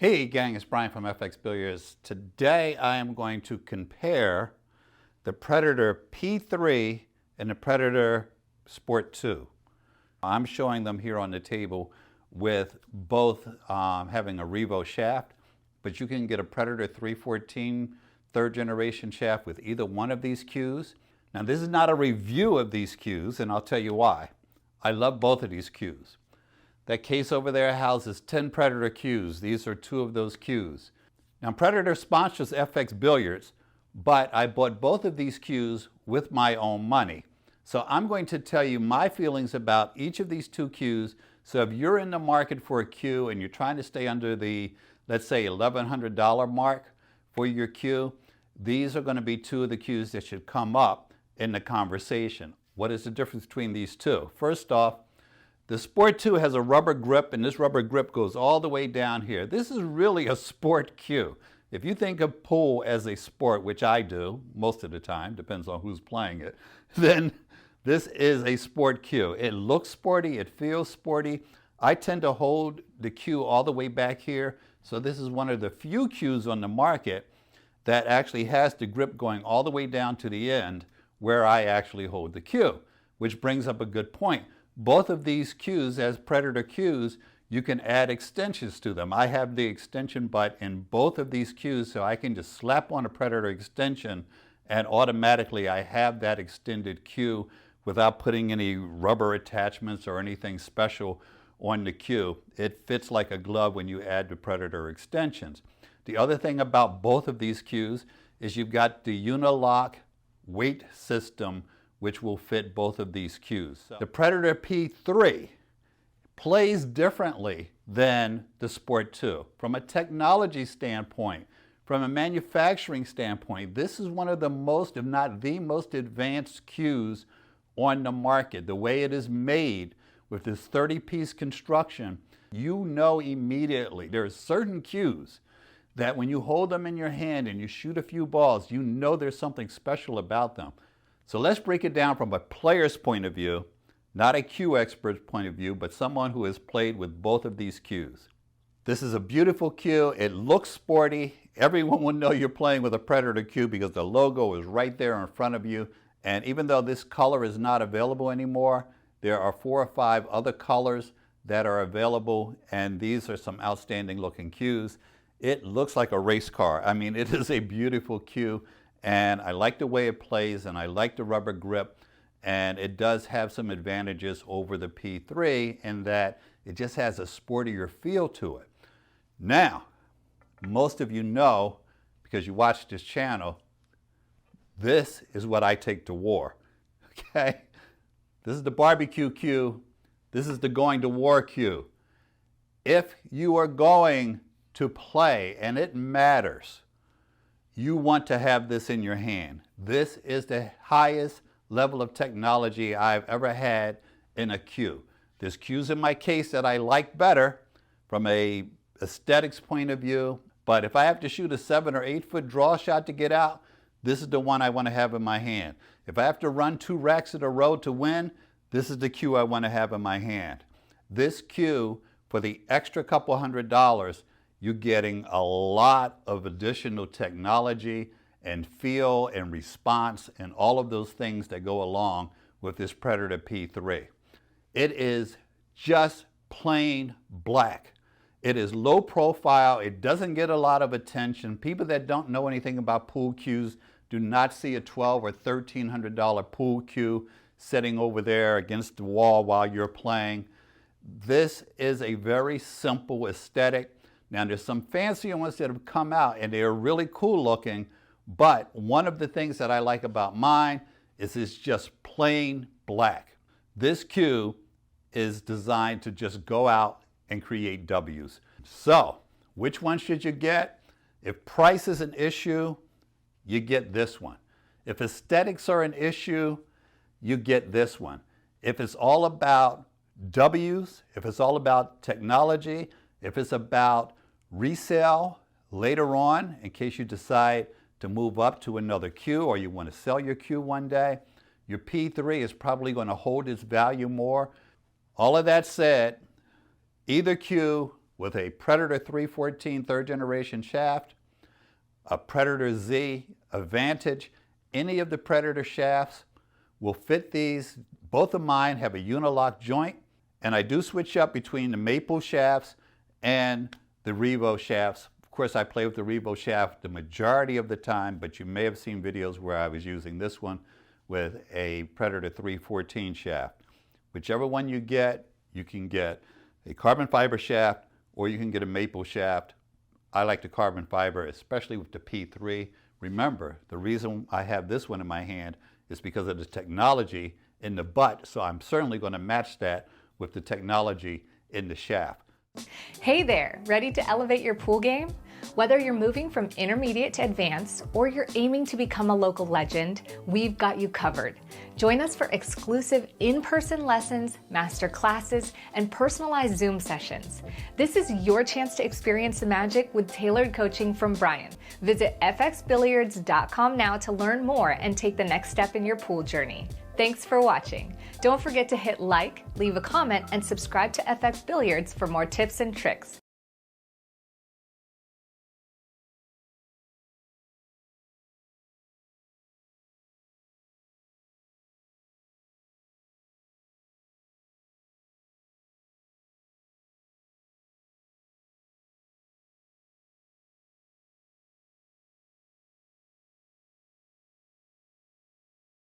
Hey gang, it's Bryan from FXBilliards. Today I am going to compare the Predator P3 and the Predator Sport 2. I'm showing them here on the table with both having a Revo shaft, but you can get a Predator 314 third generation shaft with either one of these cues. Now this is not a review of these cues, and I'll tell you why. I love both of these cues. That case over there houses 10 Predator cues. These are 2 of those cues. Now Predator sponsors FXBilliards, but I bought both of these cues with my own money. So I'm going to tell you my feelings about each of these 2 cues. So if you're in the market for a cue and you're trying to stay under the, let's say, $1,100 mark for your cue, these are going to be 2 of the cues that should come up in the conversation. What is the difference between these 2? First off, the Sport 2 has a rubber grip, and this rubber grip goes all the way down here. This is really a sport cue. If you think of pool as a sport, which I do most of the time, depends on who's playing it, then this is a sport cue. It looks sporty, it feels sporty. I tend to hold the cue all the way back here, so this is one of the few cues on the market that actually has the grip going all the way down to the end where I actually hold the cue, which brings up a good point. Both of these cues, as Predator cues, you can add extensions to them. I have the extension butt in both of these cues, so I can just slap on a Predator extension and automatically I have that extended cue without putting any rubber attachments or anything special on the cue. It fits like a glove when you add the Predator extensions. The other thing about both of these cues is you've got the Unilock weight system which will fit both of these cues. The Predator P3 plays differently than the Sport 2. From a technology standpoint, from a manufacturing standpoint, this is one of the most, if not the most advanced cues on the market. The way it is made with this 30-piece construction, you know immediately. There are certain cues that when you hold them in your hand and you shoot a few balls, you know there's something special about them. So let's break it down from a player's point of view, not a cue expert's point of view, but someone who has played with both of these cues. This is a beautiful cue. It looks sporty. Everyone will know you're playing with a Predator cue because the logo is right there in front of you. And even though this color is not available anymore, there are 4 or 5 other colors that are available, and these are some outstanding looking cues. It looks like a race car. I mean, it is a beautiful cue. And I like the way it plays, and I like the rubber grip, and it does have some advantages over the P3 in that it just has a sportier feel to it. Now, most of you know, because you watch this channel, this is what I take to war, okay? This is the barbecue cue. This is the going to war cue. If you are going to play, and it matters, you want to have this in your hand. This is the highest level of technology I've ever had in a cue. There's cues in my case that I like better from a aesthetics point of view, but if I have to shoot a 7 or 8 foot draw shot to get out, this is the one I want to have in my hand. If I have to run 2 racks in a row to win, this is the cue I want to have in my hand. This cue, for the extra couple $100, you're getting a lot of additional technology and feel and response and all of those things that go along with this Predator P3. It is just plain black. It is low profile. It doesn't get a lot of attention. People that don't know anything about pool cues do not see a $1,200 or $1,300 pool cue sitting over there against the wall while you're playing. This is a very simple aesthetic. Now there's some fancy ones that have come out and they are really cool looking, but one of the things that I like about mine is it's just plain black. This cue is designed to just go out and create W's. So, which one should you get? If price is an issue, you get this one. If aesthetics are an issue, you get this one. If it's all about W's, if it's all about technology, if it's about resale later on in case you decide to move up to another cue or you want to sell your cue one day, your P3 is probably going to hold its value more. All of that said, either cue with a Predator 314 third generation shaft, a Predator Z, a Vantage. Any of the Predator shafts will fit these. Both of mine have a unilock joint, and I do switch up between the Maple shafts and the Revo shafts. Of course, I play with the Revo shaft the majority of the time, but you may have seen videos where I was using this one with a Predator 314 shaft. Whichever one you can get a carbon fiber shaft or you can get a maple shaft. I like the carbon fiber, especially with the P3. Remember, the reason I have this one in my hand is because of the technology in the butt, so I'm certainly going to match that with the technology in the shaft. Hey there, ready to elevate your pool game? Whether you're moving from intermediate to advanced or you're aiming to become a local legend, we've got you covered. Join us for exclusive in-person lessons, master classes, and personalized Zoom sessions. This is your chance to experience the magic with tailored coaching from Bryan. Visit FXBilliards.com now to learn more and take the next step in your pool journey. Thanks for watching. Don't forget to hit like, leave a comment, and subscribe to FX Billiards for more tips and tricks.